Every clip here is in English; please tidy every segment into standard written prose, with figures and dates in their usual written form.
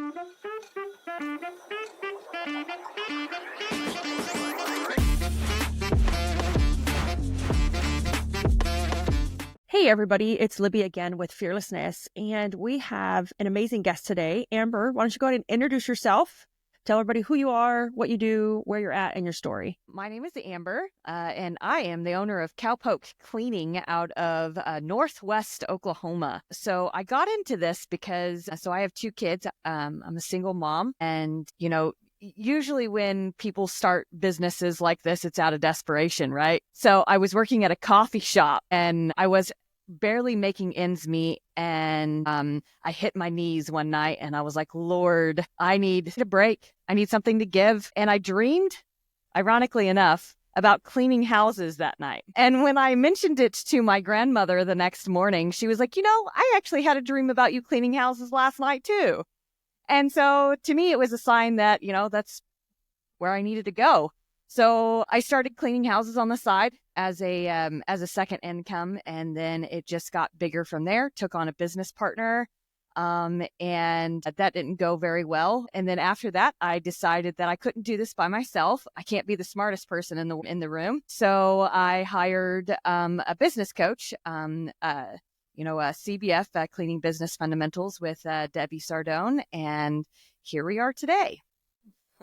Hey everybody, it's Libby again with Fearlessness, and we have an amazing guest today. Amber, why don't you go ahead and introduce yourself? Tell everybody who you are, what you do, where you're at, and your story. My name is Amber, and I am the owner of Cowpoke Cleaning out of Northwest Oklahoma. So I got into this because, I have two kids. I'm a single mom, and, usually when people start businesses like this, it's out of desperation, right? So I was working at a coffee shop, and I was barely making ends meet, and I hit my knees one night, and I was like, Lord, I need a break. I need something to give. And I dreamed, ironically enough, about cleaning houses that night. And when I mentioned it to my grandmother the next morning, she was like, I actually had a dream about you cleaning houses last night too. And so to me, it was a sign that, that's where I needed to go. So I started cleaning houses on the side as a second income, and then it just got bigger from there. Took on a business partner, and that didn't go very well. And then after that, I decided that I couldn't do this by myself. I can't be the smartest person in the room. So I hired a business coach, CBF, Cleaning Business Fundamentals with Debbie Sardone, and here we are today.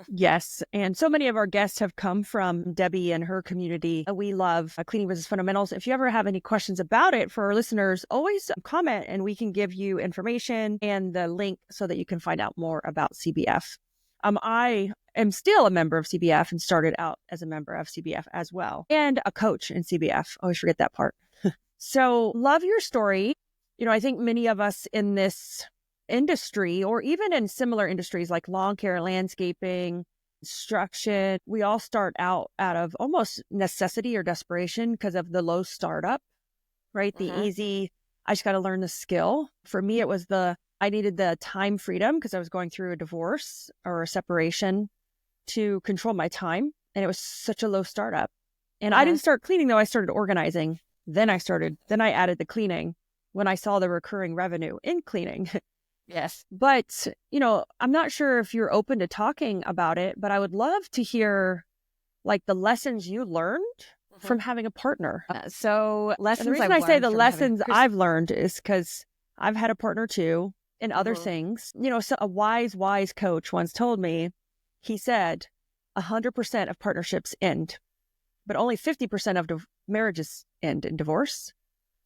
Yes. And so many of our guests have come from Debbie and her community. We love Cleaning Business Fundamentals. If you ever have any questions about it for our listeners, always comment and we can give you information and the link so that you can find out more about CBF. I am still a member of CBF and started out as a member of CBF as well, and a coach in CBF. Always forget that part. So love your story. I think many of us in this industry, or even in similar industries like lawn care, landscaping, construction, we all start out of almost necessity or desperation because of the low startup, right? The easy, I just got to learn the skill. For me, it was I needed the time freedom because I was going through a divorce or a separation to control my time. And it was such a low startup. And I didn't start cleaning though. I started organizing. Then I added the cleaning when I saw the recurring revenue in cleaning. Yes. But, I'm not sure if you're open to talking about it, but I would love to hear like the lessons you learned from having a partner. The reason I say the lessons I've learned is because I've had a partner too in other things. So a wise coach once told me, he said, 100% of partnerships end, but only 50% of marriages end in divorce.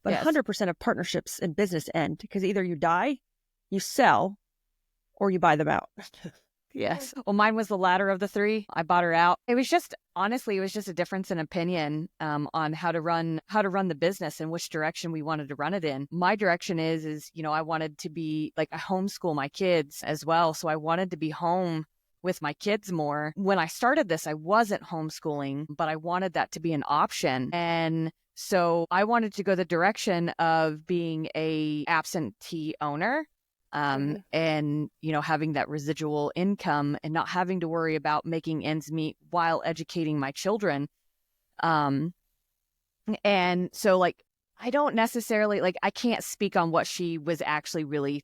But 100% of partnerships in business end because either you die, you sell, or you buy them out. Yes. Well, mine was the latter of the three. I bought her out. It was just a difference in opinion on how to run the business and which direction we wanted to run it in. My direction is I wanted to be like, I homeschool my kids as well. So I wanted to be home with my kids more. When I started this, I wasn't homeschooling, but I wanted that to be an option. And so I wanted to go the direction of being a absentee owner. And, having that residual income and not having to worry about making ends meet while educating my children. And so I don't necessarily I can't speak on what she was actually really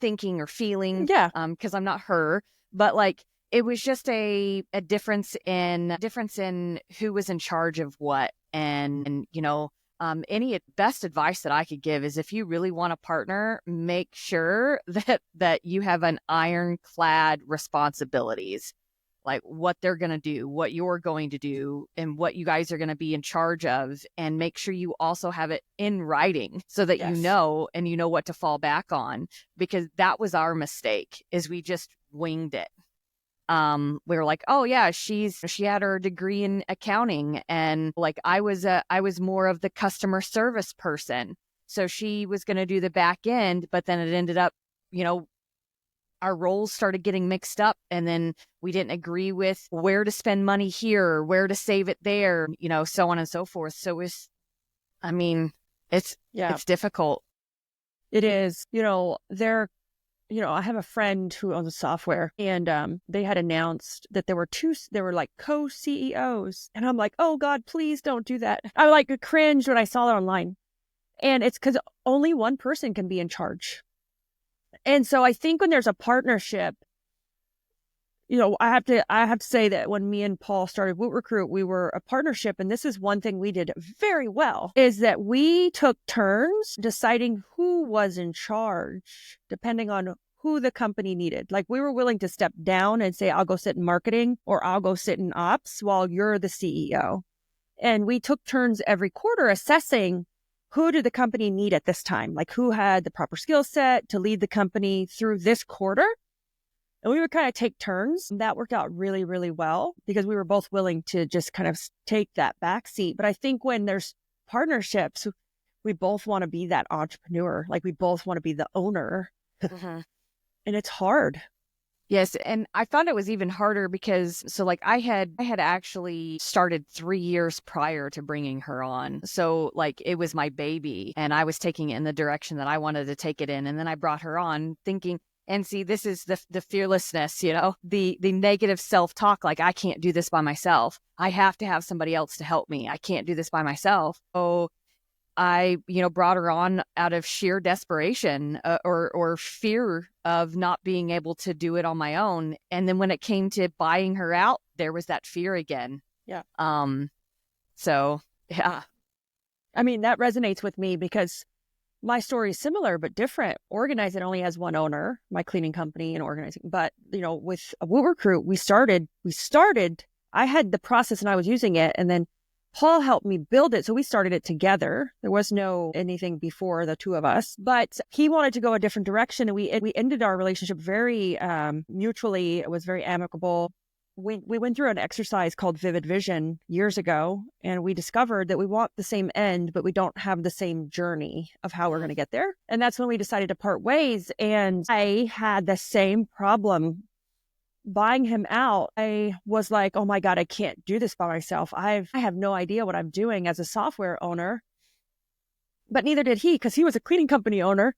thinking or feeling. Yeah. Cause I'm not her, but it was just a difference in who was in charge of what. And any best advice that I could give is if you really want a partner, make sure that you have an ironclad responsibilities, like what they're going to do, what you're going to do, and what you guys are going to be in charge of. And make sure you also have it in writing so that you know what to fall back on, because that was our mistake, is we just winged it. We were like, oh yeah, she had her degree in accounting, and I was more of the customer service person. So she was going to do the back end, but then it ended up, our roles started getting mixed up, and then we didn't agree with where to spend money here, where to save it there, so on and so forth. So it's difficult. It is, I have a friend who owns a software, and they had announced that there were co-CEOs. And I'm like, oh God, please don't do that. I cringed when I saw that online. And it's because only one person can be in charge. And so I think when there's a partnership, I have to say that when me and Paul started Woot Recruit, we were a partnership. And this is one thing we did very well, is that we took turns deciding who was in charge, depending on who the company needed. Like, we were willing to step down and say, I'll go sit in marketing or I'll go sit in ops while you're the CEO. And we took turns every quarter assessing who did the company need at this time? Like, who had the proper skill set to lead the company through this quarter? And we would kind of take turns. That worked out really, really well because we were both willing to just kind of take that back seat. But I think when there's partnerships, we both want to be that entrepreneur. Like, we both want to be the owner. And it's hard. Yes. And I found it was even harder because I had actually started 3 years prior to bringing her on. So like, it was my baby and I was taking it in the direction that I wanted to take it in. And then I brought her on thinking, and see, this is the fearlessness, the negative self-talk. Like, I can't do this by myself. I have to have somebody else to help me. I can't do this by myself. So I, brought her on out of sheer desperation or fear of not being able to do it on my own. And then when it came to buying her out, there was that fear again. Yeah. So, yeah. I mean, that resonates with me because my story is similar but different. Organizing only has one owner, my cleaning company and organizing. But, with a Woot Recruit, we started, I had the process and I was using it. And then Paul helped me build it. So we started it together. There was no anything before the two of us, but he wanted to go a different direction. And we ended our relationship very mutually. It was very amicable. We went through an exercise called Vivid Vision years ago, and we discovered that we want the same end, but we don't have the same journey of how we're going to get there. And that's when we decided to part ways. And I had the same problem buying him out. I was like, oh my God, I can't do this by myself. I have no idea what I'm doing as a software owner. But neither did he, because he was a cleaning company owner.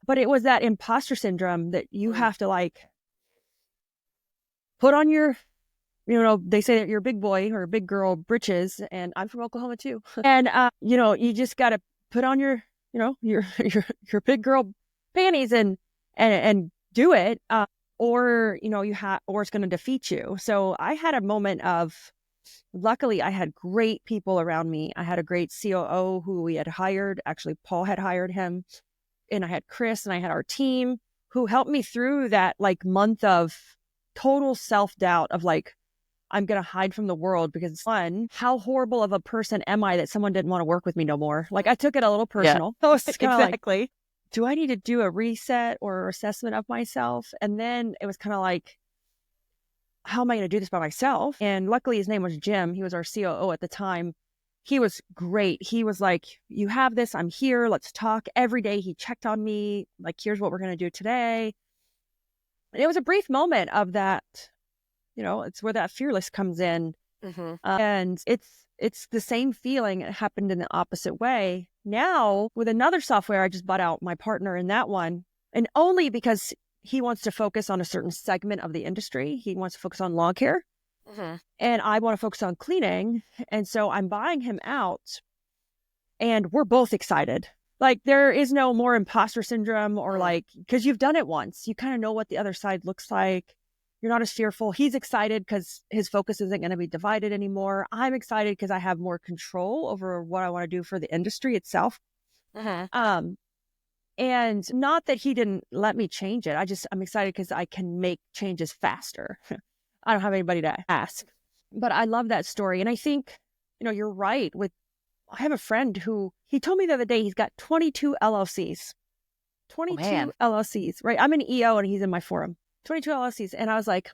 But it was that imposter syndrome that you have to like put on your, they say that you're a big boy or a big girl britches, and I'm from Oklahoma too. And, you just got to put on your big girl panties and do it. Or it's going to defeat you. So I had a moment of, luckily I had great people around me. I had a great COO who we had hired. Actually, Paul had hired him. And I had Chris and I had our team who helped me through that like month of total self-doubt of like, I'm going to hide from the world because one, how horrible of a person am I that someone didn't want to work with me no more? Like, I took it a little personal. Yeah. Exactly. Like, do I need to do a reset or assessment of myself? And then it was kind of like, how am I going to do this by myself? And luckily his name was Jim. He was our COO at the time. He was great. He was like, you have this, I'm here. Let's talk. Every day he checked on me. Like, here's what we're going to do today. And it was a brief moment of that, it's where that fearless comes in. And it's the same feeling. It happened in the opposite way. Now with another software, I just bought out my partner in that one. And only because he wants to focus on a certain segment of the industry. He wants to focus on lawn care. And I want to focus on cleaning. And so I'm buying him out and we're both excited. Like, there is no more imposter syndrome or like, because you've done it once, you kind of know what the other side looks like. You're not as fearful. He's excited because his focus isn't going to be divided anymore. I'm excited because I have more control over what I want to do for the industry itself. And not that he didn't let me change it. I'm excited because I can make changes faster. I don't have anybody to ask. But I love that story. And I think, you're right. I have a friend who, he told me the other day, he's got 22 LLCs. 22 LLCs, right? I'm an EO and he's in my forum. 22 LLCs. And I was like,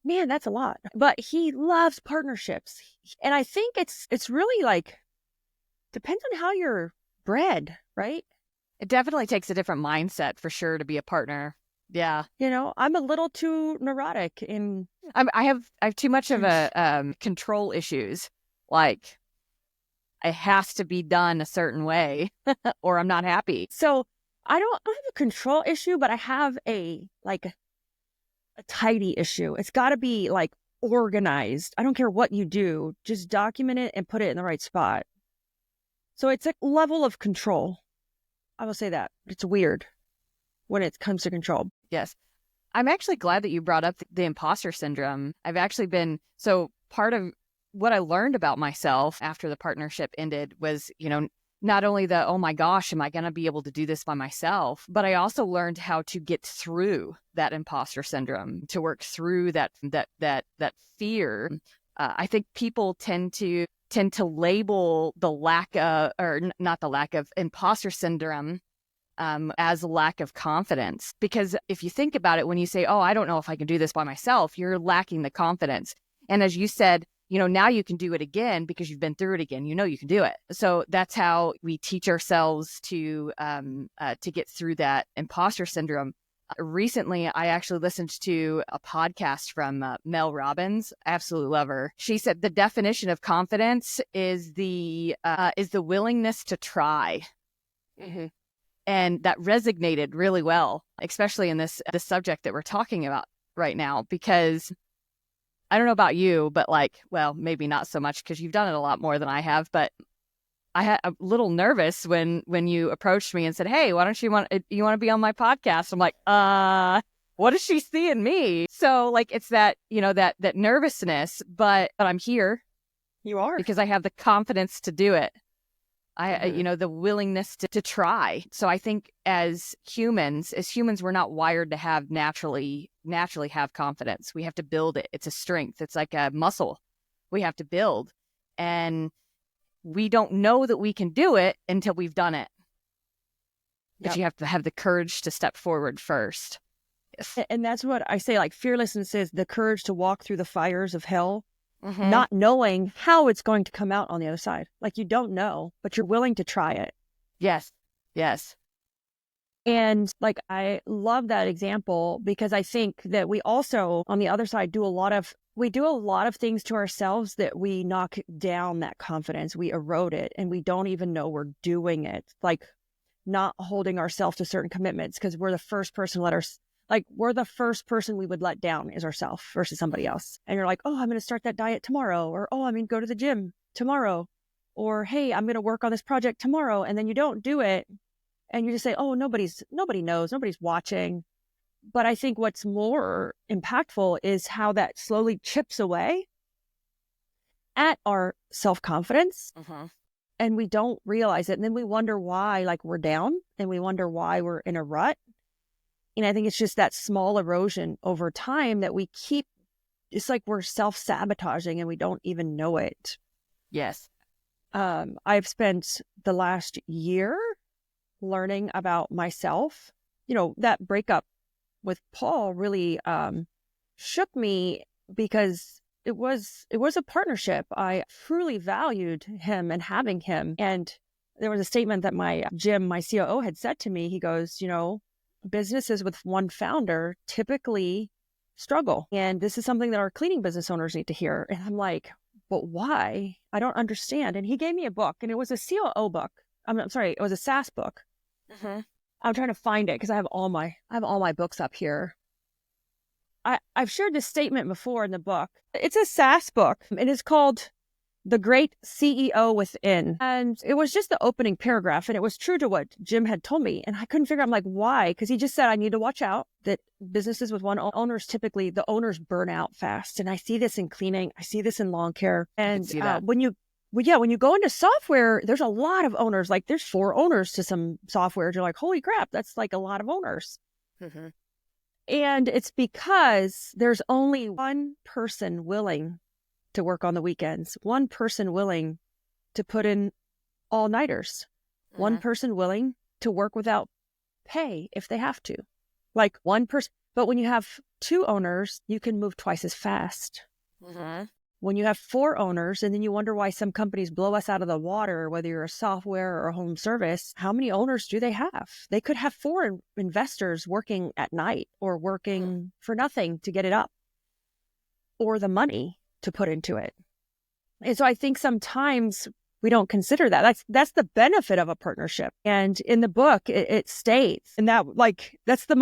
man, that's a lot. But he loves partnerships. And I think it's really like, depends on how you're bred, right? It definitely takes a different mindset for sure to be a partner. Yeah. I'm a little too neurotic in. I have too much of a control issues. Like, it has to be done a certain way or I'm not happy. So I don't have a control issue, but I have a tidy issue. It's got to be like organized. I don't care what you do, just document it and put it in the right spot. So it's a level of control. I will say that. It's weird when it comes to control. Yes. I'm actually glad that you brought up the imposter syndrome. I've actually been, so part of what I learned about myself after the partnership ended was, not only the, oh my gosh, am I going to be able to do this by myself? But I also learned how to get through that imposter syndrome, to work through that fear. I think people tend to label the lack of, or not the lack of, imposter syndrome as a lack of confidence. Because if you think about it, when you say, oh, I don't know if I can do this by myself, you're lacking the confidence. And as you said, now you can do it again because you've been through it again. You can do it. So that's how we teach ourselves to get through that imposter syndrome. Recently, I actually listened to a podcast from Mel Robbins. I absolutely love her. She said the definition of confidence is the willingness to try. Mm-hmm. And that resonated really well, especially in this subject that we're talking about right now, because I don't know about you, but maybe not so much because you've done it a lot more than I have, but I had a little nervous when you approached me and said, hey, why don't you want to be on my podcast? I'm like, what does she see in me? So it's that, that nervousness, but I'm here. You are. Because I have the confidence to do it. The willingness to try. So I think as humans, we're not wired to have naturally have confidence. We have to build it. It's a strength. It's like a muscle we have to build. And we don't know that we can do it until we've done it. But Yep. You have to have the courage to step forward first. Yes. And that's what I say, fearlessness is the courage to walk through the fires of hell, Mm-hmm. not knowing how it's going to come out on the other side. You don't know, but you're willing to try it. Yes. Yes. And I love that example because I think that we also, on the other side, do a lot of things to ourselves that we knock down that confidence. We erode it and we don't even know we're doing it. Not holding ourselves to certain commitments because we're the first person we're the first person we would let down is ourselves versus somebody else. And you're like, oh, I'm going to start that diet tomorrow. Or, oh, I'm going to go to the gym tomorrow. Or, hey, I'm going to work on this project tomorrow. And then you don't do it. And you just say, oh, nobody knows, nobody's watching. But I think what's more impactful is how that slowly chips away at our self-confidence. Mm-hmm. And we don't realize it. And then we wonder why, we're down and we wonder why we're in a rut. And I think it's just that small erosion over time that we keep, it's like we're self-sabotaging and we don't even know it. Yes. I've spent the last year learning about myself. That breakup with Paul really shook me because it was a partnership. I truly valued him and having him. And there was a statement that Jim, my COO, had said to me. He goes, businesses with one founder typically struggle. And this is something that our cleaning business owners need to hear. And I'm like, but why? I don't understand. And he gave me a book, and it was a COO book. I'm sorry, it was a SaaS book. Mm-hmm. I'm trying to find it because I have all my books up here. I've shared this statement before in the book. It's a SaaS book. It is called The Great CEO Within. And it was just the opening paragraph. And it was true to what Jim had told me. And I couldn't figure out, I'm like, why? Because he just said, I need to watch out that businesses with one owners, typically the owners burn out fast. And I see this in cleaning. I see this in lawn care. And when you go into software, there's a lot of owners. There's 4 owners to some software. You're like, holy crap, that's a lot of owners. Mm-hmm. And it's because there's only one person willing to work on the weekends, one person willing to put in all-nighters, one person willing to work without pay if they have to. One person. But when you have 2 owners, you can move twice as fast. Mm-hmm. When you have 4 owners, and then you wonder why some companies blow us out of the water, whether you're a software or a home service, how many owners do they have? They could have 4 investors working at night or working for nothing to get it up, or the money to put into it. And so I think sometimes we don't consider that. That's the benefit of a partnership. And in the book, it states, and that's the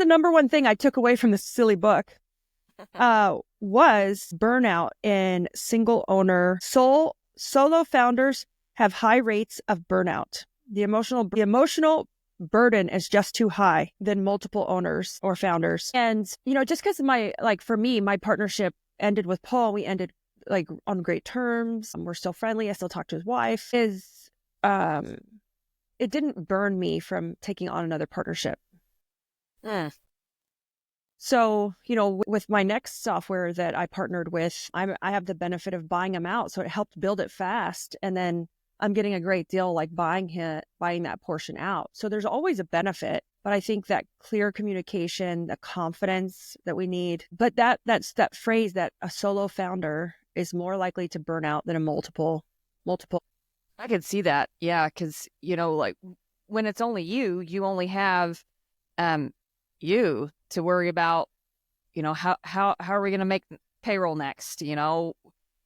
number one thing I took away from this silly book. Was burnout in single owner. Solo founders have high rates of burnout. The emotional burden is just too high than multiple owners or founders. And, just because for me, my partnership ended with Paul, we ended like on great terms. We're still friendly. I still talk to his wife. It didn't burn me from taking on another partnership. Mm. So, with my next software that I partnered with, I have the benefit of buying them out. So it helped build it fast. And then I'm getting a great deal like buying that portion out. So there's always a benefit. But I think that clear communication, the confidence that we need, but that's that phrase that a solo founder is more likely to burn out than a multiple. I could see that. Yeah. Cause like when it's only you only have, you to worry about, how are we going to make payroll next?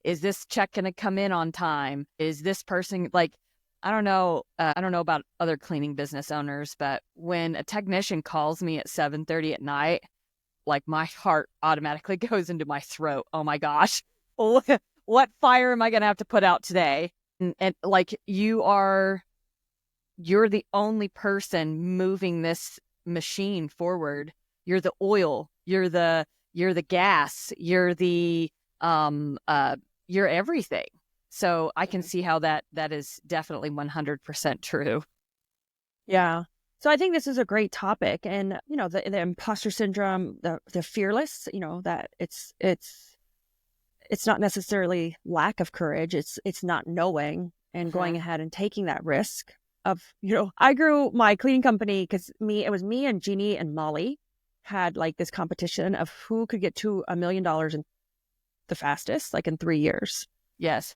Is this check going to come in on time? Is this person like, I don't know about other cleaning business owners, but when a technician calls me at 7:30 at night, like my heart automatically goes into my throat. Oh my gosh, what fire am I going to have to put out today? And like you're the only person moving this machine forward. You're the oil, you're the gas, you're you're everything. So I can see how that is definitely 100% true. Yeah. So I think this is a great topic. And, the imposter syndrome, the fearless, that it's not necessarily lack of courage. It's not knowing and going ahead and taking that risk of, I grew my cleaning company because it was me and Jeannie and Molly had like this competition of who could get to $1 million in the fastest, like in 3 years. Yes.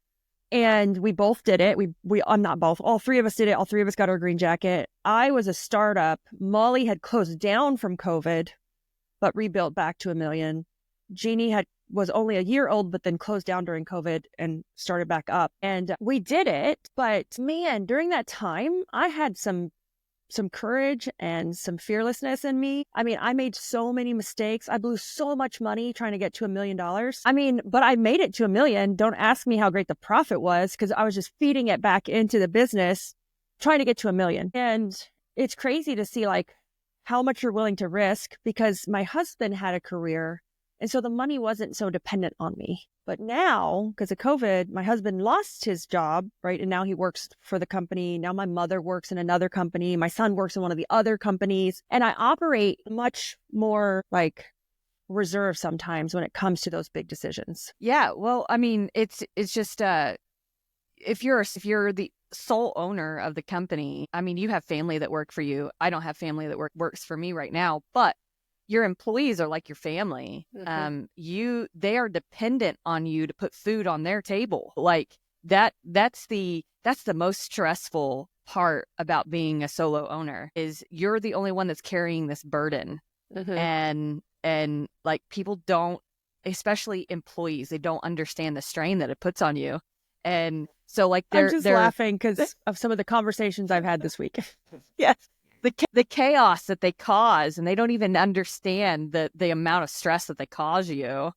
And we both did it. I'm not both. All three of us did it. All three of us got our green jacket. I was a startup. Molly had closed down from COVID, but rebuilt back to $1 million. Jeannie was only a year old, but then closed down during COVID and started back up. And we did it. But man, during that time, I had some courage and some fearlessness in me. I mean, I made so many mistakes. I blew so much money trying to get to $1 million. I mean, but I made it to $1 million. Don't ask me how great the profit was because I was just feeding it back into the business, trying to get to $1 million. And it's crazy to see like how much you're willing to risk because my husband had a career. And so the money wasn't so dependent on me. But now, because of COVID, my husband lost his job, right? And now he works for the company. Now my mother works in another company. My son works in one of the other companies. And I operate much more like reserved sometimes when it comes to those big decisions. Yeah. Well, I mean, it's just, if you're the sole owner of the company, I mean, you have family that work for you. I don't have family that works for me right now, but your employees are like your family. Mm-hmm. They are dependent on you to put food on their table. Like that's the most stressful part about being a solo owner is you're the only one that's carrying this burden. Mm-hmm. And like people don't, especially employees, they don't understand the strain that it puts on you. And so like I'm just laughing because of some of the conversations I've had this week. Yes. The chaos that they cause, and they don't even understand the amount of stress that they cause you.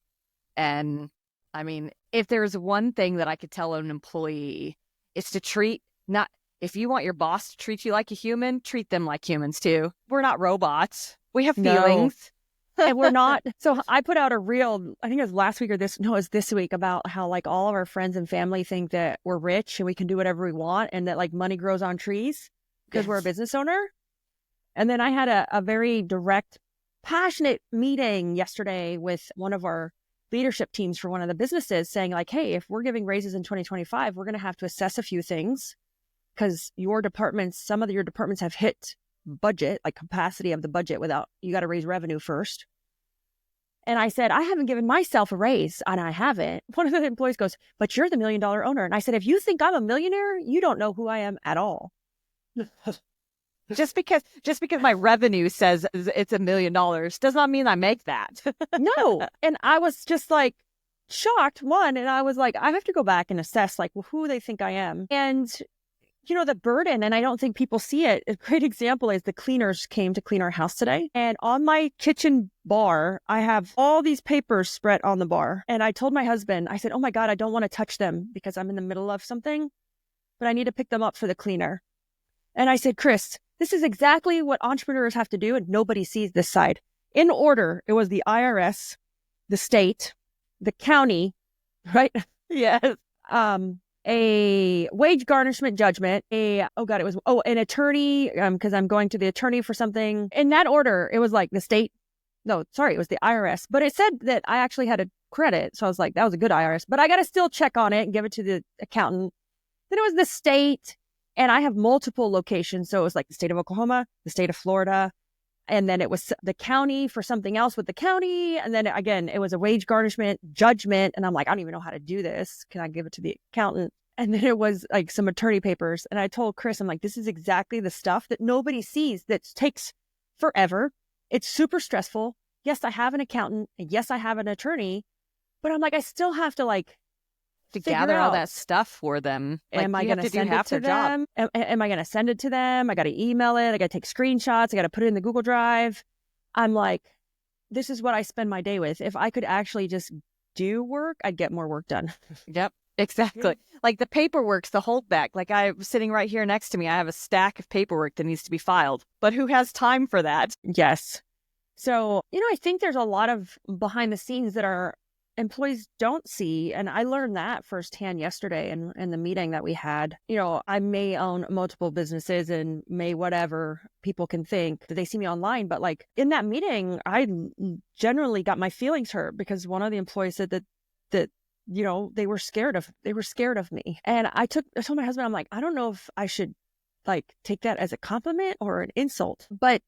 And I mean, if there's one thing that I could tell an employee, it's to if you want your boss to treat you like a human, treat them like humans too. We're not robots. We have feelings. No. And we're not. So I put out a reel, I think it was last week or it was this week, about how like all of our friends and family think that we're rich and we can do whatever we want and that like money grows on trees because we're a business owner. And then I had a very direct, passionate meeting yesterday with one of our leadership teams for one of the businesses saying like, hey, if we're giving raises in 2025, we're going to have to assess a few things because some of your departments have hit budget, like capacity of the budget you got to raise revenue first. And I said, I haven't given myself a raise, and I haven't. One of the employees goes, but you're the $1 million owner. And I said, if you think I'm a millionaire, you don't know who I am at all. Just because my revenue says it's $1 million does not mean I make that. No. And I was just like shocked, and I was like, I have to go back and assess like who they think I am. And, the burden, and I don't think people see it. A great example is the cleaners came to clean our house today. And on my kitchen bar, I have all these papers spread on the bar. And I told my husband, I said, oh my God, I don't want to touch them because I'm in the middle of something, but I need to pick them up for the cleaner. And I said, Chris, This is exactly what entrepreneurs have to do, and nobody sees this side. In order, it was the IRS, the state, the county, right? Yes. A wage garnishment judgment, an attorney, because I'm going to the attorney for something. In that order, it was like the state. No, sorry, it was the IRS. But it said that I actually had a credit. So I was like, that was a good IRS. But I got to still check on it and give it to the accountant. Then it was the state. And I have multiple locations. So it was like the state of Oklahoma, the state of Florida. And then it was the county for something else with the county. And then again, it was a wage garnishment judgment. And I'm like, I don't even know how to do this. Can I give it to the accountant? And then it was like some attorney papers. And I told Chris, I'm like, this is exactly the stuff that nobody sees that takes forever. It's super stressful. Yes, I have an accountant. And yes, I have an attorney. But I'm like, I still have to gather all that stuff for them. Am I going to send it to them? Am I going to send it to them? I got to email it. I got to take screenshots. I got to put it in the Google Drive. I'm like, this is what I spend my day with. If I could actually just do work, I'd get more work done. Yep, exactly. Like the paperwork's the holdback. Like I'm sitting right here next to me. I have a stack of paperwork that needs to be filed. But who has time for that? Yes. So, I think there's a lot of behind the scenes that our employees don't see. And I learned that firsthand yesterday in the meeting that we had. I may own multiple businesses and may whatever people can think that they see me online. But like in that meeting, I generally got my feelings hurt because one of the employees said that they were scared of me. And I told my husband, I'm like, I don't know if I should take that as a compliment or an insult, but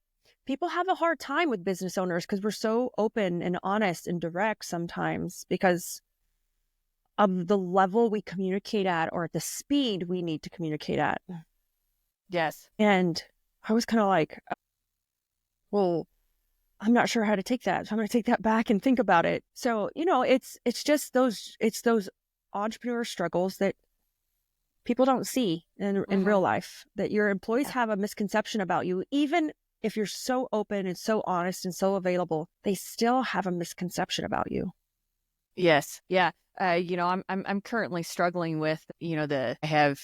people have a hard time with business owners because we're so open and honest and direct sometimes because of the level we communicate at or at the speed we need to communicate at. Yes. And I was kind of like, well, I'm not sure how to take that. So I'm going to take that back and think about it. So, it's just those entrepreneur struggles that people don't see in real life, that your employees have a misconception about you. Even if you're so open and so honest and so available, they still have a misconception about you. Yes. Yeah. I'm currently struggling with, I have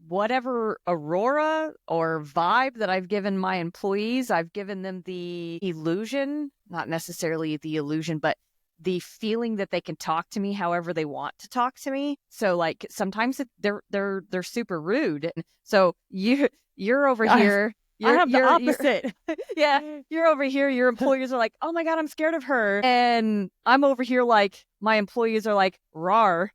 whatever aurora or vibe that I've given my employees. I've given them the illusion, not necessarily the illusion, but the feeling that they can talk to me however they want to talk to me. So like sometimes they're super rude. And so you're over here. I have the opposite. Yeah. You're over here. Your employees are like, oh my God, I'm scared of her. And I'm over here like, my employees are like, rawr.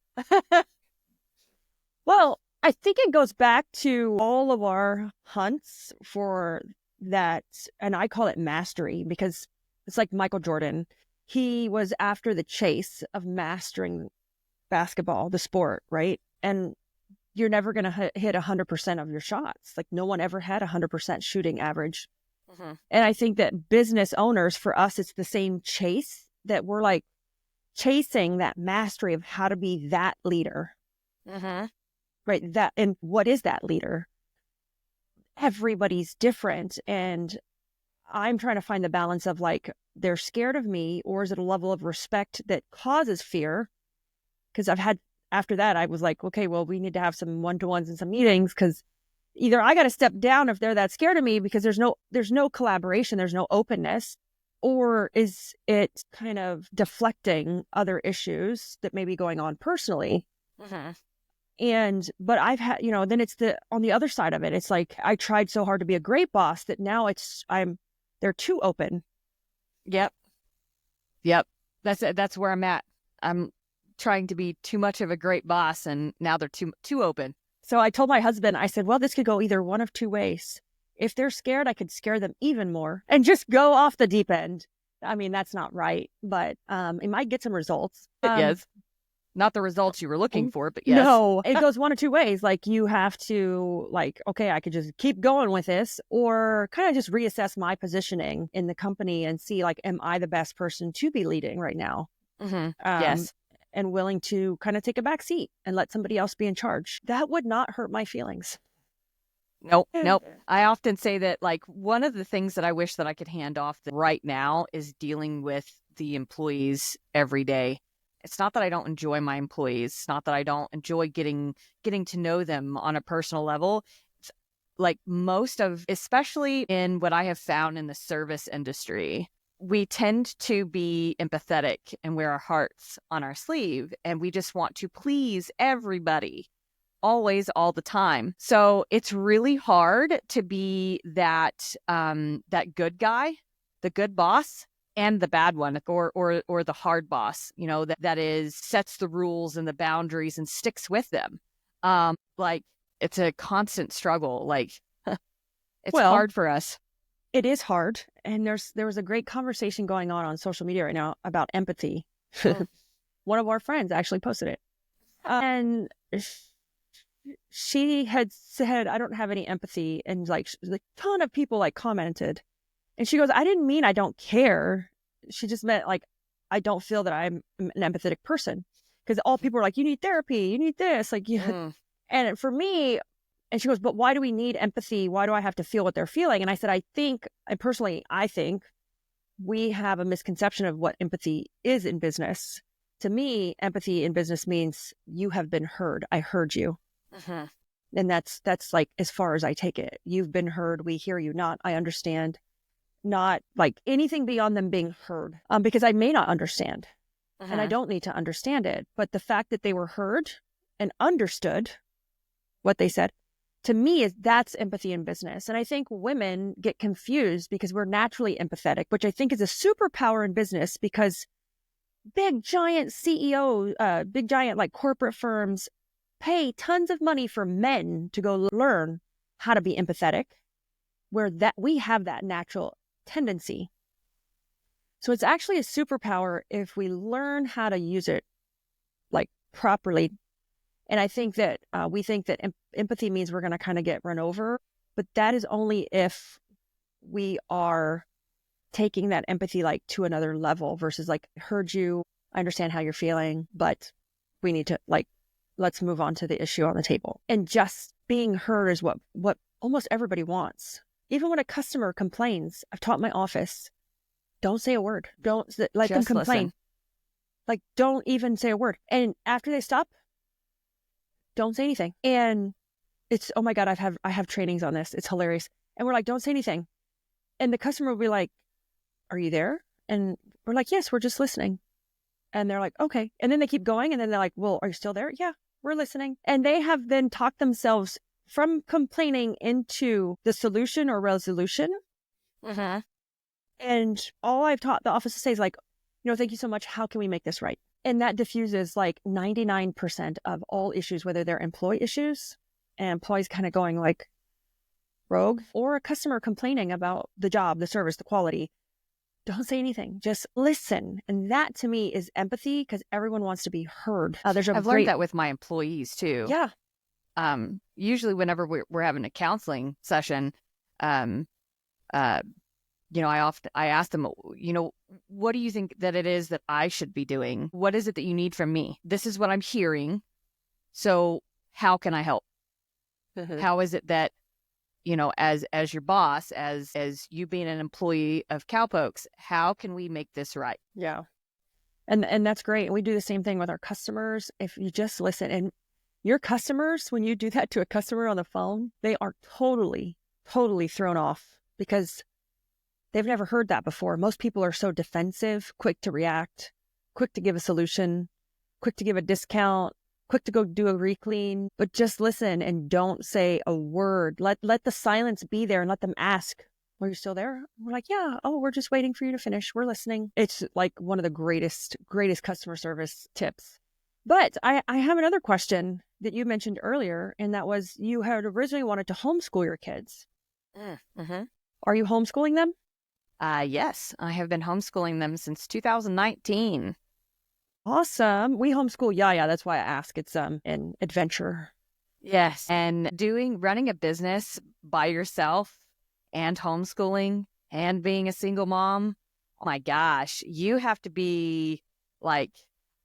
Well, I think it goes back to all of our hunts for that. And I call it mastery because it's like Michael Jordan. He was after the chase of mastering basketball, the sport, right? And you're never going to hit 100% of your shots. Like no one ever had 100% shooting average. Mm-hmm. And I think that business owners, for us, it's the same chase that we're like chasing that mastery of how to be that leader. Mm-hmm. Right. And what is that leader? Everybody's different. And I'm trying to find the balance of like, they're scared of me, or is it a level of respect that causes fear? Because after that, I was like, okay, well, we need to have some one-to-ones and some meetings because either I got to step down if they're that scared of me because there's no collaboration, there's no openness, or is it kind of deflecting other issues that may be going on personally? Mm-hmm. But I've had, then it's on the other side of it. It's like, I tried so hard to be a great boss that now they're too open. Yep. That's where I'm at. I'm trying to be too much of a great boss, and now they're too open. So I told my husband, I said, well, this could go either one of two ways. If they're scared, I could scare them even more and just go off the deep end. I mean, that's not right, but it might get some results. Yes. Not the results you were looking for, but yes. No, it goes one of two ways. Like you have to okay, I could just keep going with this, or kind of just reassess my positioning in the company and see am I the best person to be leading right now? Mm-hmm. Yes. And willing to kind of take a back seat and let somebody else be in charge. That would not hurt my feelings. Nope. I often say that one of the things that I wish that I could hand off right now is dealing with the employees every day. It's not that I don't enjoy my employees. It's not that I don't enjoy getting to know them on a personal level. like most of, especially in what I have found in the service industry, we tend to be empathetic and wear our hearts on our sleeve, and we just want to please everybody always, all the time. So it's really hard to be that that good guy, the good boss, and the bad one, or the hard boss, that is sets the rules and the boundaries and sticks with them. Like it's a constant struggle. Like it's hard for us. It is hard. And there was a great conversation going on social media right now about empathy. One of our friends actually posted it. And she had said, I don't have any empathy. And like a ton of people like commented. And she goes, I didn't mean I don't care. She just meant like, I don't feel that I'm an empathetic person. Because all people are like, you need therapy, you need this. Like, And for me, and she goes, but why do we need empathy? Why do I have to feel what they're feeling? And I said, I think we have a misconception of what empathy is in business. To me, empathy in business means you have been heard. I heard you. And that's like as far as I take it. You've been heard. We hear you. Not I understand. Not like anything beyond them being heard. Because I may not understand. And I don't need to understand it. But the fact that they were heard and understood what they said, to me, that's empathy in business. And I think women get confused because we're naturally empathetic, which I think is a superpower in business, because big giant CEOs, big giant like corporate firms pay tons of money for men to go learn how to be empathetic, where that we have that natural tendency. So it's actually a superpower if we learn how to use it like properly. And I think that we think that empathy means we're going to kind of get run over, but that is only if we are taking that empathy like to another level versus like, heard you, I understand how you're feeling, but we need to like, let's move on to the issue on the table. And just being heard is what almost everybody wants. Even when a customer complains, I've taught my office, don't say a word. Don't let them complain. Listen. Like, don't even say a word. And after they stop, don't say anything. And it's, oh my God, I have trainings on this. It's hilarious. And we're like, don't say anything. And the customer will be like, are you there? And we're like, yes, we're just listening. And they're like, okay. And then they keep going. And then they're like, well, are you still there? Yeah, we're listening. And they have then talked themselves from complaining into the solution or resolution. And all I've taught the office to say is like, thank you so much. How can we make this right? And that diffuses like 99% of all issues, whether they're employee issues and employees kind of going like rogue, or a customer complaining about the job, the service, the quality. Don't say anything. Just listen. And that to me is empathy, because everyone wants to be heard. I've learned that with my employees too. Yeah. Usually whenever we're having a counseling session, I ask them, what do you think that it is that I should be doing? What is it that you need from me? This is what I'm hearing. So how can I help? How is it that, as your boss, as you being an employee of Cowpokes, how can we make this right? Yeah. And that's great. And we do the same thing with our customers. If you just listen, and your customers, when you do that to a customer on the phone, they are totally, totally thrown off, because they've never heard that before. Most people are so defensive, quick to react, quick to give a solution, quick to give a discount, quick to go do a reclean. But just listen and don't say a word. Let the silence be there and let them ask, are you still there? We're like, yeah. Oh, we're just waiting for you to finish. We're listening. It's like one of the greatest customer service tips. But I have another question that you mentioned earlier, and that was you had originally wanted to homeschool your kids. Are you homeschooling them? Yes, I have been homeschooling them since 2019. Awesome. We homeschool Yaya. That's why I ask. It's an adventure. Yes. And running a business by yourself and homeschooling and being a single mom, oh my gosh, you have to be like,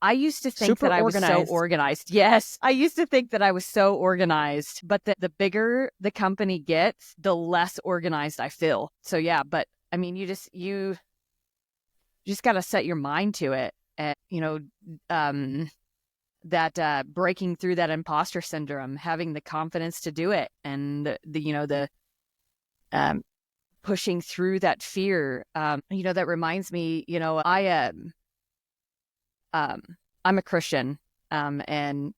I used to think super that I organized. was so organized. Yes, I used to think that I was so organized, but the bigger the company gets, the less organized I feel. So yeah, but I mean, you just got to set your mind to it. And, that breaking through that imposter syndrome, having the confidence to do it, and the pushing through that fear. That reminds me, I'm a Christian, and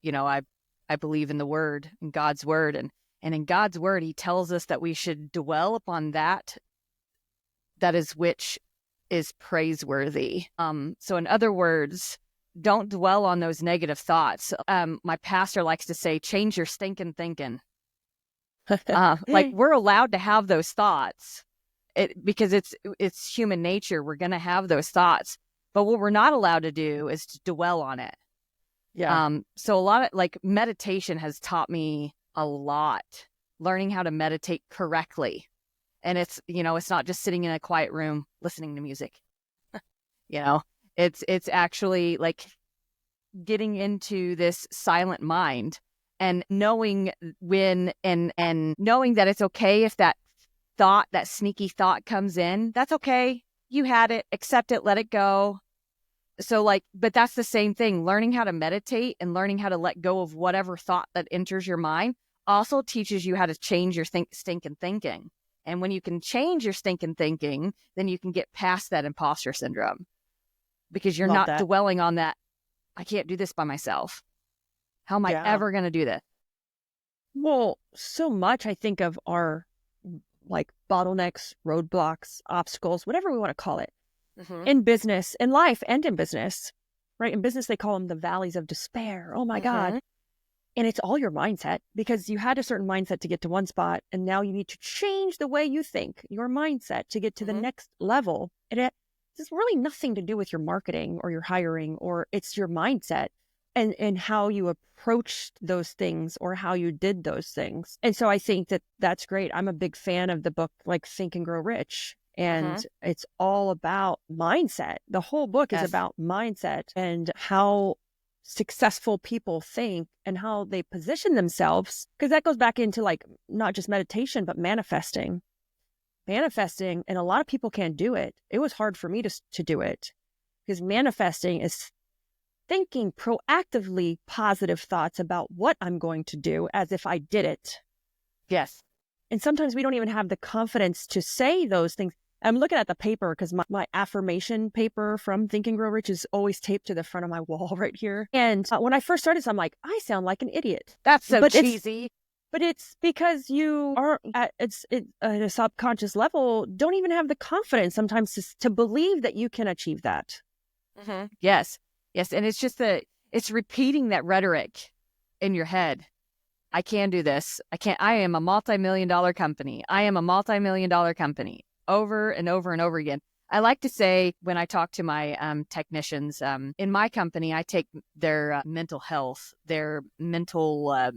I believe in the Word, in God's Word, and in God's Word, He tells us that we should dwell upon that is which is praiseworthy. So in other words, don't dwell on those negative thoughts. My pastor likes to say, change your stinking thinking. Like, we're allowed to have those thoughts, because it's human nature. We're going to have those thoughts, but what we're not allowed to do is to dwell on it. Yeah. So a lot of, like, meditation has taught me a lot, learning how to meditate correctly. And it's not just sitting in a quiet room listening to music. It's actually like getting into this silent mind and knowing when and knowing that it's okay if that sneaky thought comes in. That's okay. You had it, accept it, let it go. So but that's the same thing. Learning how to meditate and learning how to let go of whatever thought that enters your mind also teaches you how to change your stinking thinking. And when you can change your stinking thinking, then you can get past that imposter syndrome, because you're not dwelling on that. I can't do this by myself. How am I ever going to do this? Well, so much I think of our bottlenecks, roadblocks, obstacles, whatever we want to call it, in business, in life, and in business, right? In business, they call them the valleys of despair. Oh my God. And it's all your mindset, because you had a certain mindset to get to one spot, and now you need to change the way you think, your mindset, to get to the next level. And it has really nothing to do with your marketing or your hiring, or it's your mindset and how you approached those things or how you did those things. And so I think that that's great. I'm a big fan of the book, Think and Grow Rich. And it's all about mindset. The whole book is about mindset and how successful people think and how they position themselves, because that goes back into not just meditation, but manifesting. And a lot of people can't do it. It was hard for me to do it, because manifesting is thinking proactively positive thoughts about what I'm going to do as if I did it. Yes. And sometimes we don't even have the confidence to say those things. I'm looking at the paper, because my affirmation paper from Think and Grow Rich is always taped to the front of my wall right here. And when I first started, I'm like, I sound like an idiot. That's so cheesy. But it's because you are at a subconscious level, don't even have the confidence sometimes to believe that you can achieve that. Yes. And it's just it's repeating that rhetoric in your head. I can do this. I am a multi-million-dollar company. I am a multi-million-dollar company. Over and over and over again. I like to say, when I talk to my technicians, in my company, I take their mental health, their mental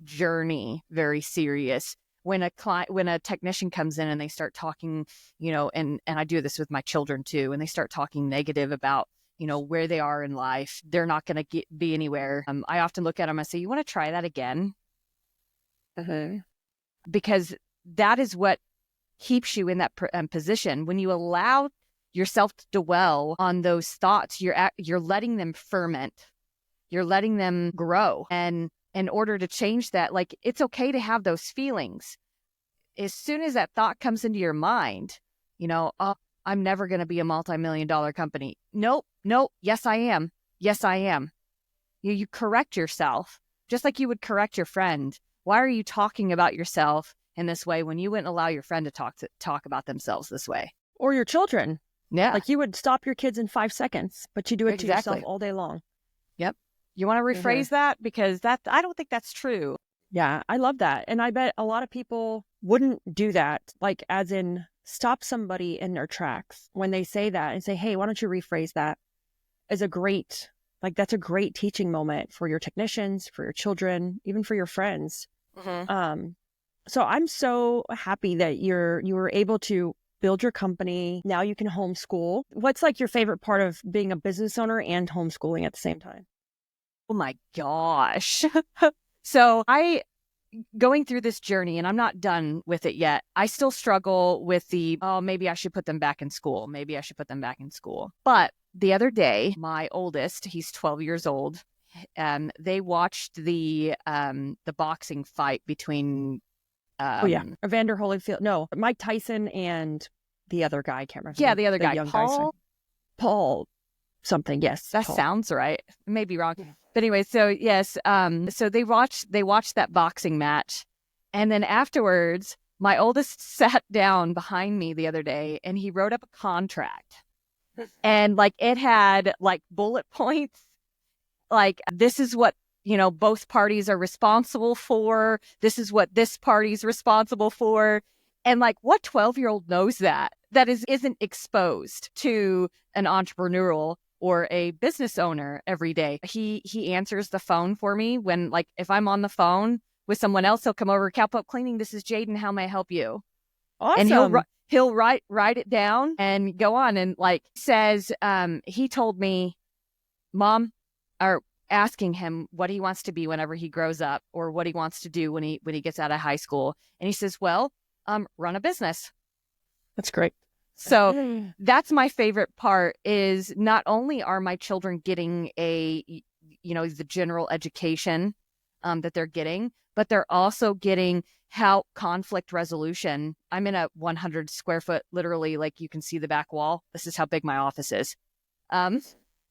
journey very serious. When a technician comes in and they start talking, and I do this with my children too, and they start talking negative about, where they are in life, they're not going to be anywhere. I often look at them and say, you want to try that again? Because that is what keeps you in that position. When you allow yourself to dwell on those thoughts, you're letting them ferment, you're letting them grow. And in order to change that, it's okay to have those feelings. As soon as that thought comes into your mind, oh, I'm never going to be a multi-million-dollar company. Nope. Yes, I am. You correct yourself, just like you would correct your friend. Why are you talking about yourself in this way when you wouldn't allow your friend to talk about themselves this way? Or your children. Yeah. You would stop your kids in 5 seconds, but you do it to yourself all day long. Yep. You want to rephrase that? Because I don't think that's true. Yeah, I love that. And I bet a lot of people wouldn't do that, as in stop somebody in their tracks when they say that and say, hey, why don't you rephrase that? Is a great, that's a great teaching moment for your technicians, for your children, even for your friends. So I'm so happy that you were able to build your company. Now you can homeschool. What's your favorite part of being a business owner and homeschooling at the same time? Oh my gosh. So going through this journey, and I'm not done with it yet. I still struggle with maybe I should put them back in school. But the other day, my oldest, he's 12 years old. they watched the boxing fight between Evander Holyfield. No, Mike Tyson and the other guy. I can't remember. Yeah, the other guy, young Paul. Paul something. Yes, that Paul. sounds right. May be wrong, but anyway. So yes, so they watched that boxing match, and then afterwards, my oldest sat down behind me the other day, and he wrote up a contract, and like it had like bullet points, like this is what both parties are responsible for. This is what this party's responsible for. And like, what 12-year-old knows that isn't exposed to an entrepreneurial or a business owner every day? He answers the phone for me when, like, if I'm on the phone with someone else, he'll come over, Cowpoke Cleaning, this is Jaden, how may I help you? Awesome. And he'll write it down and go on, and like says, he told me, Mom, or asking him what he wants to be whenever he grows up, or what he wants to do when he gets out of high school. And he says, well, run a business. That's great. So that's my favorite part, is not only are my children getting the general education that they're getting, but they're also getting how conflict resolution. I'm in a 100 square foot, literally, like you can see the back wall. This is how big my office is.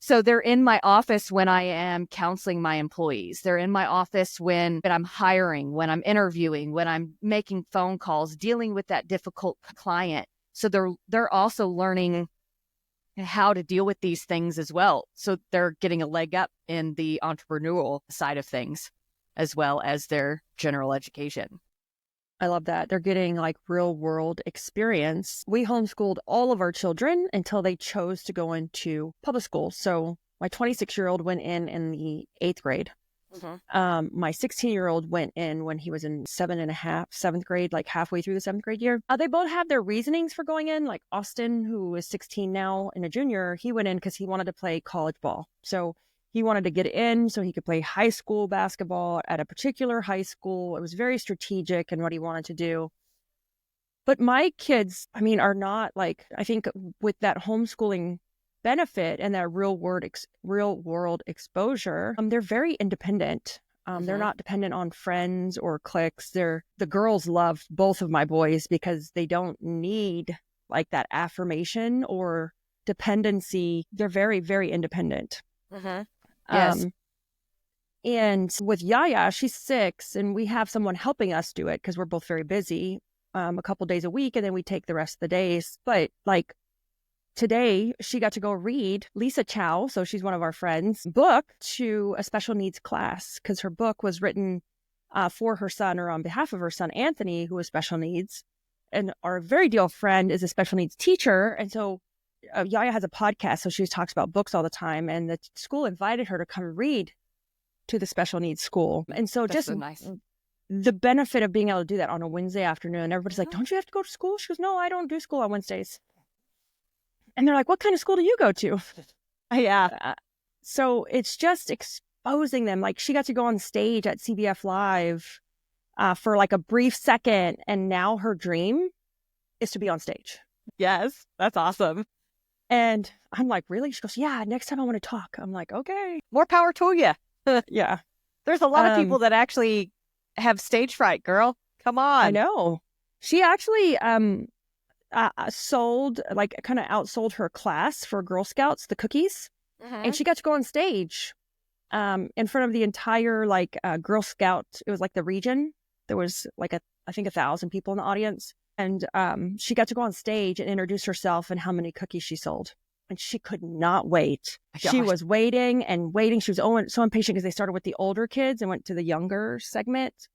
So they're in my office when I am counseling my employees. They're in my office when I'm hiring, when I'm interviewing, when I'm making phone calls, dealing with that difficult client. So they're also learning how to deal with these things as well. So they're getting a leg up in the entrepreneurial side of things, as well as their general education. I love that. They're getting like real world experience. We homeschooled all of our children until they chose to go into public school. So my 26-year-old went in the 8th grade. Mm-hmm. My 16-year-old went in when he was in 7th grade, like halfway through the 7th grade year. They both have their reasonings for going in. Like Austin, who is 16 now and a junior, he went in because he wanted to play college ball. So he wanted to get in so he could play high school basketball at a particular high school. It was very strategic in what he wanted to do. But my kids, are not like, I think with that homeschooling benefit and that real world exposure, they're very independent. They're not dependent on friends or cliques. The girls love both of my boys because they don't need like that affirmation or dependency. They're very, very independent. Mm-hmm. Yes. And with Yaya, she's 6, and we have someone helping us do it because we're both very busy, a couple days a week, and then we take the rest of the days. But like today, she got to go read Lisa Chow, so she's one of our friends, book to a special needs class because her book was written for her son, or on behalf of her son, Anthony, who has special needs. And our very dear friend is a special needs teacher. And so Yaya has a podcast, so she talks about books all the time, and the school invited her to come read to the special needs school. And so That's just so nice. The benefit of being able to do that on a Wednesday afternoon, everybody's like, don't you have to go to school? She goes, no, I don't do school on Wednesdays. And they're like, what kind of school do you go to? Yeah. So it's just exposing them. Like she got to go on stage at CBF Live for like a brief second, and now her dream is to be on stage. Yes, that's awesome. And I'm like, really? She goes, yeah, next time I want to talk. I'm like, okay. More power to you. Yeah. There's a lot of people that actually have stage fright, girl. Come on. I know. She actually sold, like kind of outsold her class for Girl Scouts, the cookies. Mm-hmm. And she got to go on stage in front of the entire like Girl Scout. It was like the region. There was like I think 1,000 people in the audience. And she got to go on stage and introduce herself and how many cookies she sold. And she could not wait. She was waiting and waiting. She was so impatient because they started with the older kids and went to the younger segment.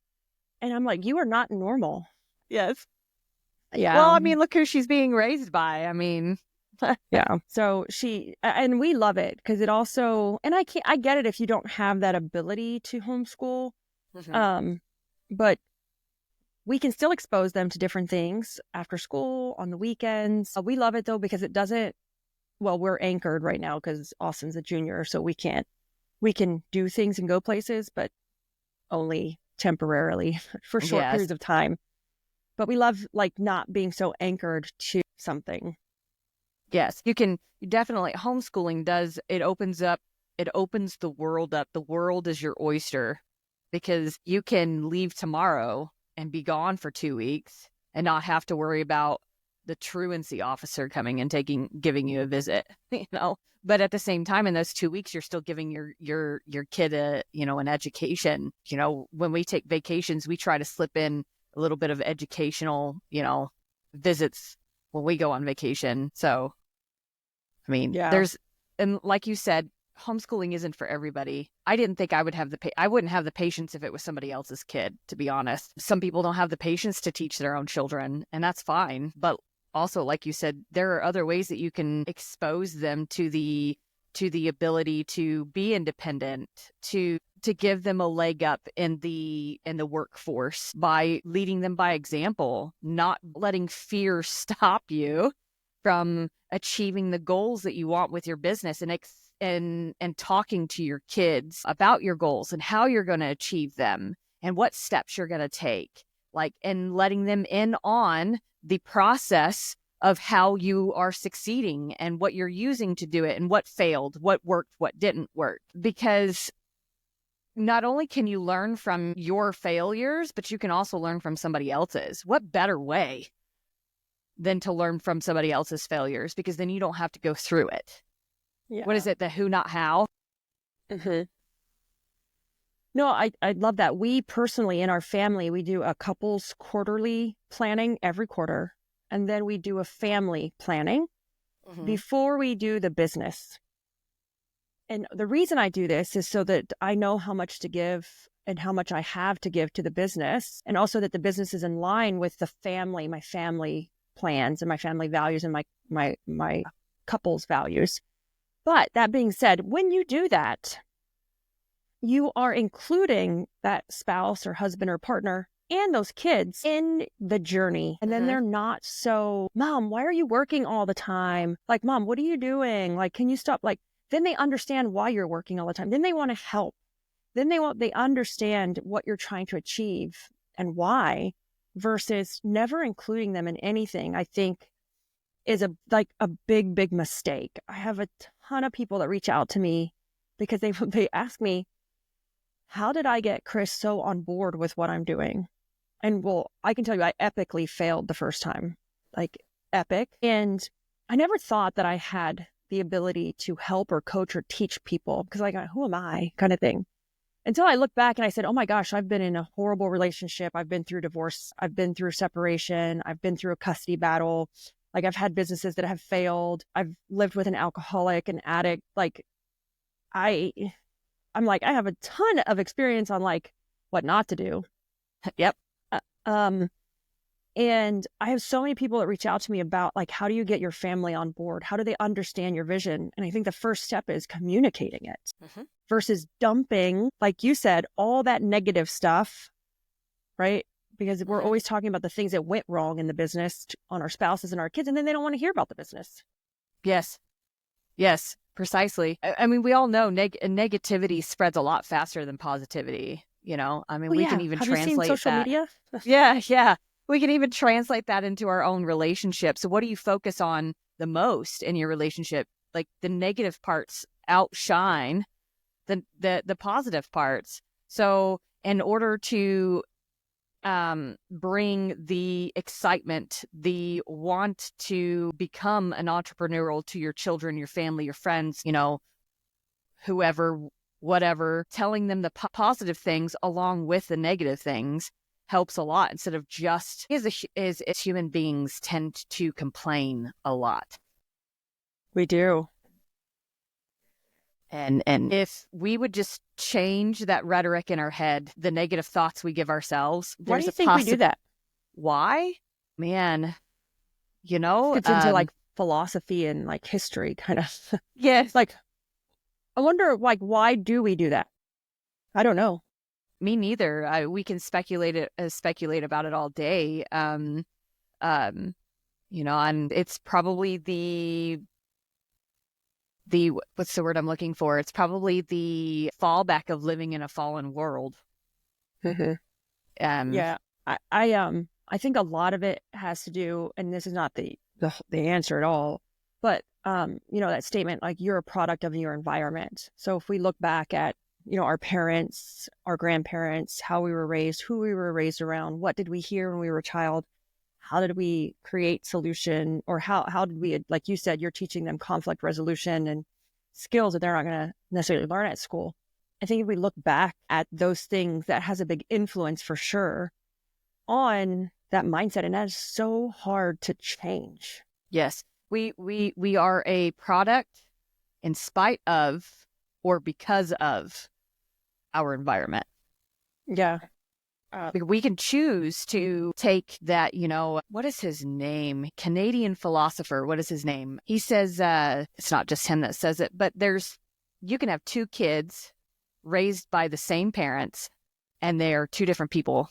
And I'm like, you are not normal. Yes. Yeah. Well, I mean, look who she's being raised by. I mean. Yeah. So and we love it because it also, and I get it if you don't have that ability to homeschool. Mm-hmm. But we can still expose them to different things after school, on the weekends. We love it though, because it doesn't, well, we're anchored right now because Austin's a junior, so we can do things and go places, but only temporarily for short periods of time. But we love like not being so anchored to something. Yes, you definitely, homeschooling it opens up it opens the world up. The world is your oyster because you can leave tomorrow and be gone for 2 weeks and not have to worry about the truancy officer coming and giving you a visit, But at the same time, in those 2 weeks, you're still giving your kid an education. When we take vacations, we try to slip in a little bit of educational, visits when we go on vacation. So, I mean, Yeah. and like you said, homeschooling isn't for everybody. I didn't think I wouldn't have the patience if it was somebody else's kid, to be honest. Some people don't have the patience to teach their own children, and that's fine. But also, like you said, there are other ways that you can expose them to the ability to be independent, to give them a leg up in the workforce by leading them by example, not letting fear stop you from achieving the goals that you want with your business, and talking to your kids about your goals and how you're going to achieve them and what steps you're going to take, and letting them in on the process of how you are succeeding and what you're using to do it and what failed, what worked, what didn't work. Because not only can you learn from your failures, but you can also learn from somebody else's. What better way than to learn from somebody else's failures? Because then you don't have to go through it. Yeah. What is it? The who, not how? Mm-hmm. No, I love that. We personally, in our family, we do a couples quarterly planning every quarter. And then we do a family planning before we do the business. And the reason I do this is so that I know how much to give and how much I have to give to the business. And also that the business is in line with the family, my family plans and my family values and my couple's values. But that being said, when you do that, you are including that spouse or husband or partner and those kids in the journey. And then they're not so, Mom, why are you working all the time? Like, Mom, what are you doing? Like, can you stop? Like, then they understand why you're working all the time. Then they want to help. Then they understand what you're trying to achieve and why, versus never including them in anything, I think is a big, big mistake. I have a ton of people that reach out to me because they ask me, how did I get Chris so on board with what I'm doing? And well, I can tell you, I epically failed the first time, like epic. And I never thought that I had the ability to help or coach or teach people because who am I kind of thing. Until I look back and I said, oh my gosh, I've been in a horrible relationship. I've been through divorce. I've been through separation. I've been through a custody battle. Like I've had businesses that have failed. I've lived with an alcoholic, an addict. I'm like, I have a ton of experience on what not to do. Yep. And I have so many people that reach out to me about how do you get your family on board? How do they understand your vision? And I think the first step is communicating it versus dumping, like you said, all that negative stuff, right? Because we're always talking about the things that went wrong in the business on our spouses and our kids, and then they don't want to hear about the business. Yes, precisely. I mean, we all know negativity spreads a lot faster than positivity. I mean, we can even translate you seen social media? Yeah. We can even translate that into our own relationship. So what do you focus on the most in your relationship? Like the negative parts outshine the positive parts. So in order to bring the excitement, the want to become an entrepreneurial to your children, your family, your friends, whoever, whatever, telling them the positive things along with the negative things helps a lot, instead of just as human beings tend to complain a lot. We do. And if we would just change that rhetoric in our head, the negative thoughts we give ourselves, Why do you think we do that? Why? Man, It's into philosophy and history kind of. Yes. I wonder why do we do that? I don't know. Me neither. We can speculate about it all day. And it's probably the what's the word I'm looking for? It's probably the fallback of living in a fallen world. Yeah, I think a lot of it has to do, and this is not the answer at all, but that statement, like you're a product of your environment. So if we look back at, our parents, our grandparents, how we were raised, who we were raised around, what did we hear when we were a child? How did we create solution, or how did we, like you said, you're teaching them conflict resolution and skills that they're not going to necessarily learn at school. I think if we look back at those things, that has a big influence for sure on that mindset. And that is so hard to change. Yes. We are a product in spite of or because of our environment. Yeah. We can choose to take that, what is his name? Canadian philosopher. What is his name? He says, it's not just him that says it, but you can have two kids raised by the same parents and they are two different people.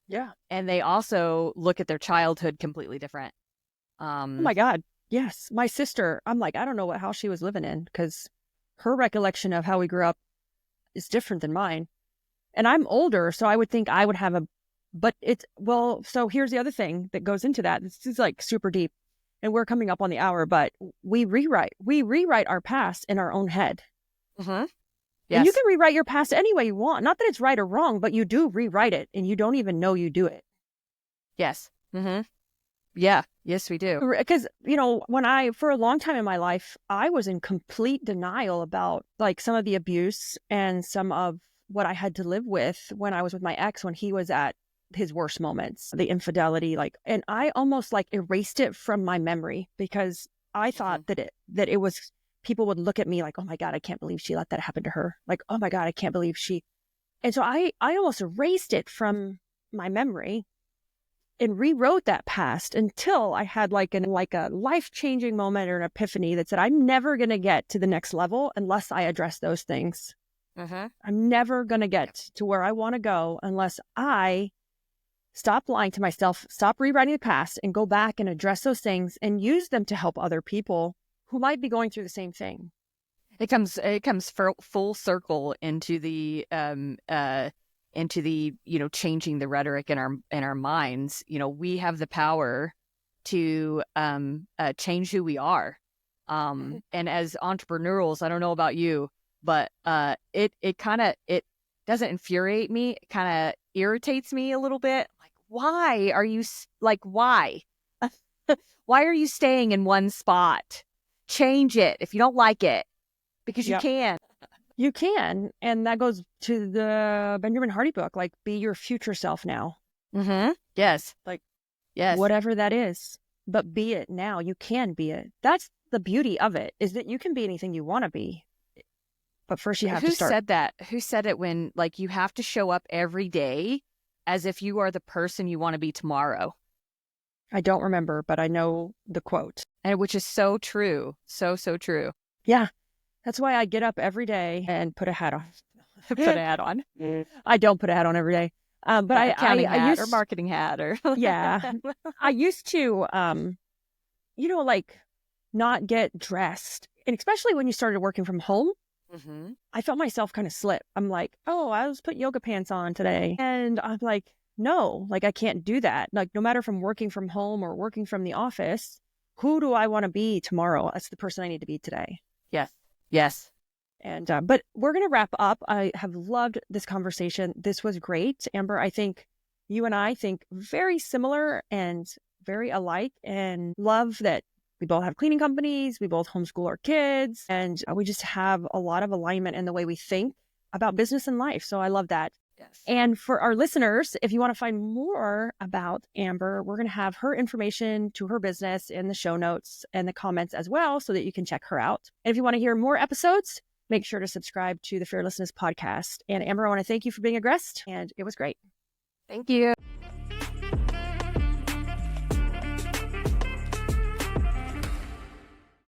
Yeah. And they also look at their childhood completely different. Oh my God. Yes. My sister, I'm like, I don't know what house she was living in, because her recollection of how we grew up is different than mine. And I'm older, so I would think I would have so here's the other thing that goes into that. This is like super deep, and we're coming up on the hour, but we rewrite our past in our own head. Mm-hmm. Yes. And you can rewrite your past any way you want. Not that it's right or wrong, but you do rewrite it and you don't even know you do it. Yes. Mm-hmm. Yeah. Yes, we do. Because, for a long time in my life, I was in complete denial about like some of the abuse and some of what I had to live with when I was with my ex, when he was at his worst moments, the infidelity, and I almost like erased it from my memory, because I thought that it was, people would look at me like, oh my God, I can't believe she let that happen to her. Like, oh my God, I can't believe she. And so I almost erased it from my memory and rewrote that past until I had like a life-changing moment or an epiphany that said, I'm never going to get to the next level unless I address those things. Uh-huh. I'm never going to get to where I want to go unless I stop lying to myself, stop rewriting the past, and go back and address those things and use them to help other people who might be going through the same thing. It comes full circle into the changing the rhetoric in our minds. We have the power to change who we are. And as entrepreneurs, I don't know about you, but it doesn't infuriate me. It kind of irritates me a little bit. Like, why are you why? Why are you staying in one spot? Change it if you don't like it, because you can. You can. And that goes to the Benjamin Hardy book, like, be your future self now. Mm-hmm. Yes. Yes. Whatever that is, but be it now. You can be it. That's the beauty of it, is that you can be anything you want to be. But first you have to start. Who said that? Who said it when, you have to show up every day as if you are the person you want to be tomorrow? I don't remember, but I know the quote. And which is so true. So true. Yeah. That's why I get up every day and put a hat on. Put a hat on. I don't put a hat on every day. But I used, or marketing hat or yeah. I used to not get dressed. And especially when you started working from home, mm-hmm. I felt myself kind of slip. I'm like, oh, I was put yoga pants on today. And I'm like, no, I can't do that. Like, no matter if I'm working from home or working from the office, who do I want to be tomorrow? That's the person I need to be today. Yes. Yes. And, but we're going to wrap up. I have loved this conversation. This was great. Amber, I think you and I think very similar and very alike, and love that we both have cleaning companies. We both homeschool our kids, and we just have a lot of alignment in the way we think about business and life. So I love that. Yes. And for our listeners, if you want to find more about Amber, we're going to have her information to her business in the show notes and the comments as well, so that you can check her out. And if you want to hear more episodes, make sure to subscribe to the Fearlessness podcast. And Amber, I want to thank you for being a guest, and it was great. Thank you.